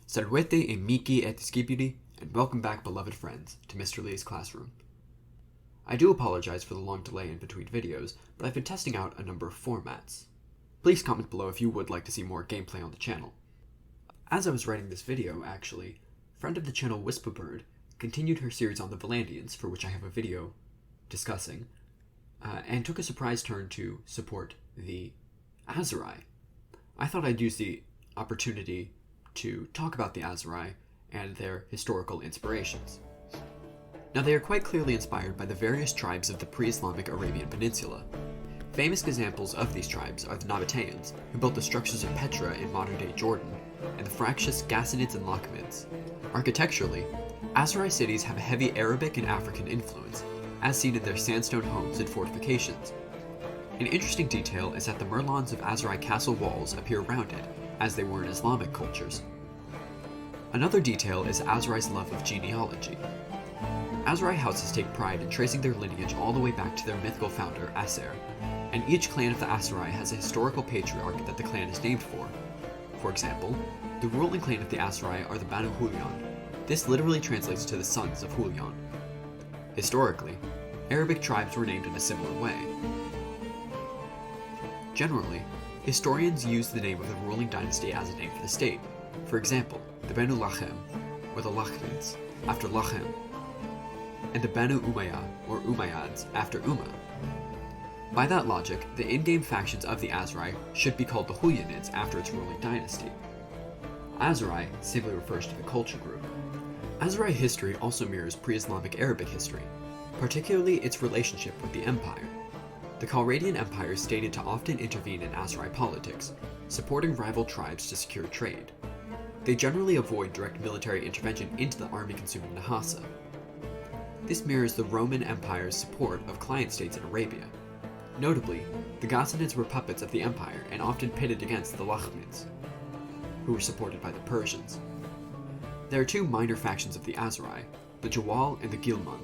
Salvete e Miki et Skibidi, and welcome back, beloved friends, to Mr. Lee's classroom. I do apologize for the long delay in between videos, but I've been testing out a number of formats. Please comment below if you would like to see more gameplay on the channel. As I was writing this video, actually, friend of the channel Whisperbird continued her series on the Valandians, for which I have a video discussing, and took a surprise turn to support the Aserai. I thought I'd use the opportunity to talk about the Aserai and their historical inspirations. Now, they are quite clearly inspired by the various tribes of the pre-Islamic Arabian Peninsula. Famous examples of these tribes are the Nabateans, who built the structures of Petra in modern-day Jordan, and the fractious Ghassanids and Lakhmids. Architecturally, Aserai cities have a heavy Arabic and African influence, as seen in their sandstone homes and fortifications. An interesting detail is that the merlons of Aserai castle walls appear rounded, as they were in Islamic cultures. Another detail is Aserai's love of genealogy. Aserai houses take pride in tracing their lineage all the way back to their mythical founder, Aser, and each clan of the Aserai has a historical patriarch that the clan is named for. For example, the ruling clan of the Aserai are the Banu Hulyan. This literally translates to the sons of Hulyan. Historically, Arabic tribes were named in a similar way. Generally, historians use the name of the ruling dynasty as a name for the state. For example, the Banu Lachem, or the Lakhmids, after Lachem, and the Banu Umayyah, or Umayyads, after Ummah. By that logic, the in-game factions of the Aserai should be called the Hulyanids after its ruling dynasty. Aserai simply refers to the culture group. Aserai history also mirrors pre-Islamic Arabic history, particularly its relationship with the empire. The Khalradian Empire is stated to often intervene in Aserai politics, supporting rival tribes to secure trade. They generally avoid direct military intervention into the army-consuming Nahasa. This mirrors the Roman Empire's support of client states in Arabia. Notably, the Ghassanids were puppets of the empire and often pitted against the Lakhmids, who were supported by the Persians. There are two minor factions of the Aserai, the Jawal and the Ghilman.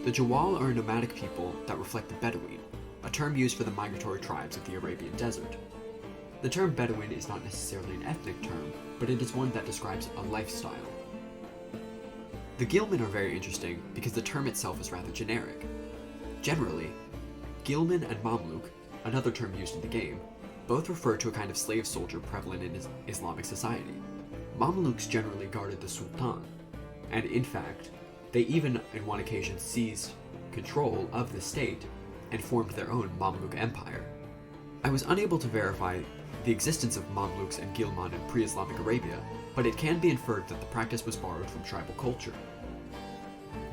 The Jawal are a nomadic people that reflect the Bedouin, a term used for the migratory tribes of the Arabian desert. The term Bedouin is not necessarily an ethnic term, but it is one that describes a lifestyle. The Ghilman are very interesting because the term itself is rather generic. Generally, Ghilman and Mamluk, another term used in the game, both refer to a kind of slave soldier prevalent in Islamic society. Mamluks generally guarded the Sultan, and in fact, they even on one occasion seized control of the state and formed their own Mamluk empire. I was unable to verify the existence of Mamluks and Ghilman in pre-Islamic Arabia, but it can be inferred that the practice was borrowed from tribal culture.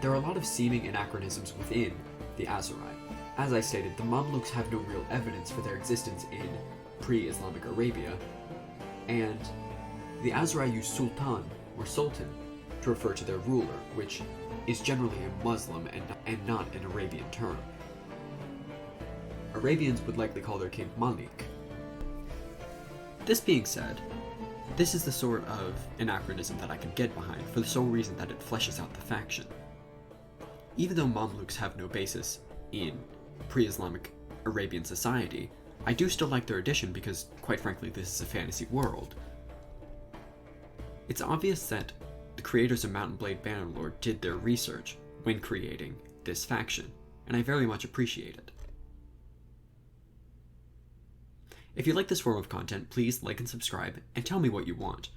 There are a lot of seeming anachronisms within the Aserai. As I stated, the Mamluks have no real evidence for their existence in pre-Islamic Arabia, and the Aserai use Sultan or Sultan to refer to their ruler, which is generally a Muslim and not an Arabian term. Arabians would likely call their king Malik. This being said, this is the sort of anachronism that I can get behind for the sole reason that it fleshes out the faction. Even though Mamluks have no basis in pre-Islamic Arabian society, I do still like their addition because, quite frankly, this is a fantasy world. It's obvious that the creators of Mount & Blade Bannerlord did their research when creating this faction, and I very much appreciate it. If you like this form of content, please like and subscribe, and tell me what you want.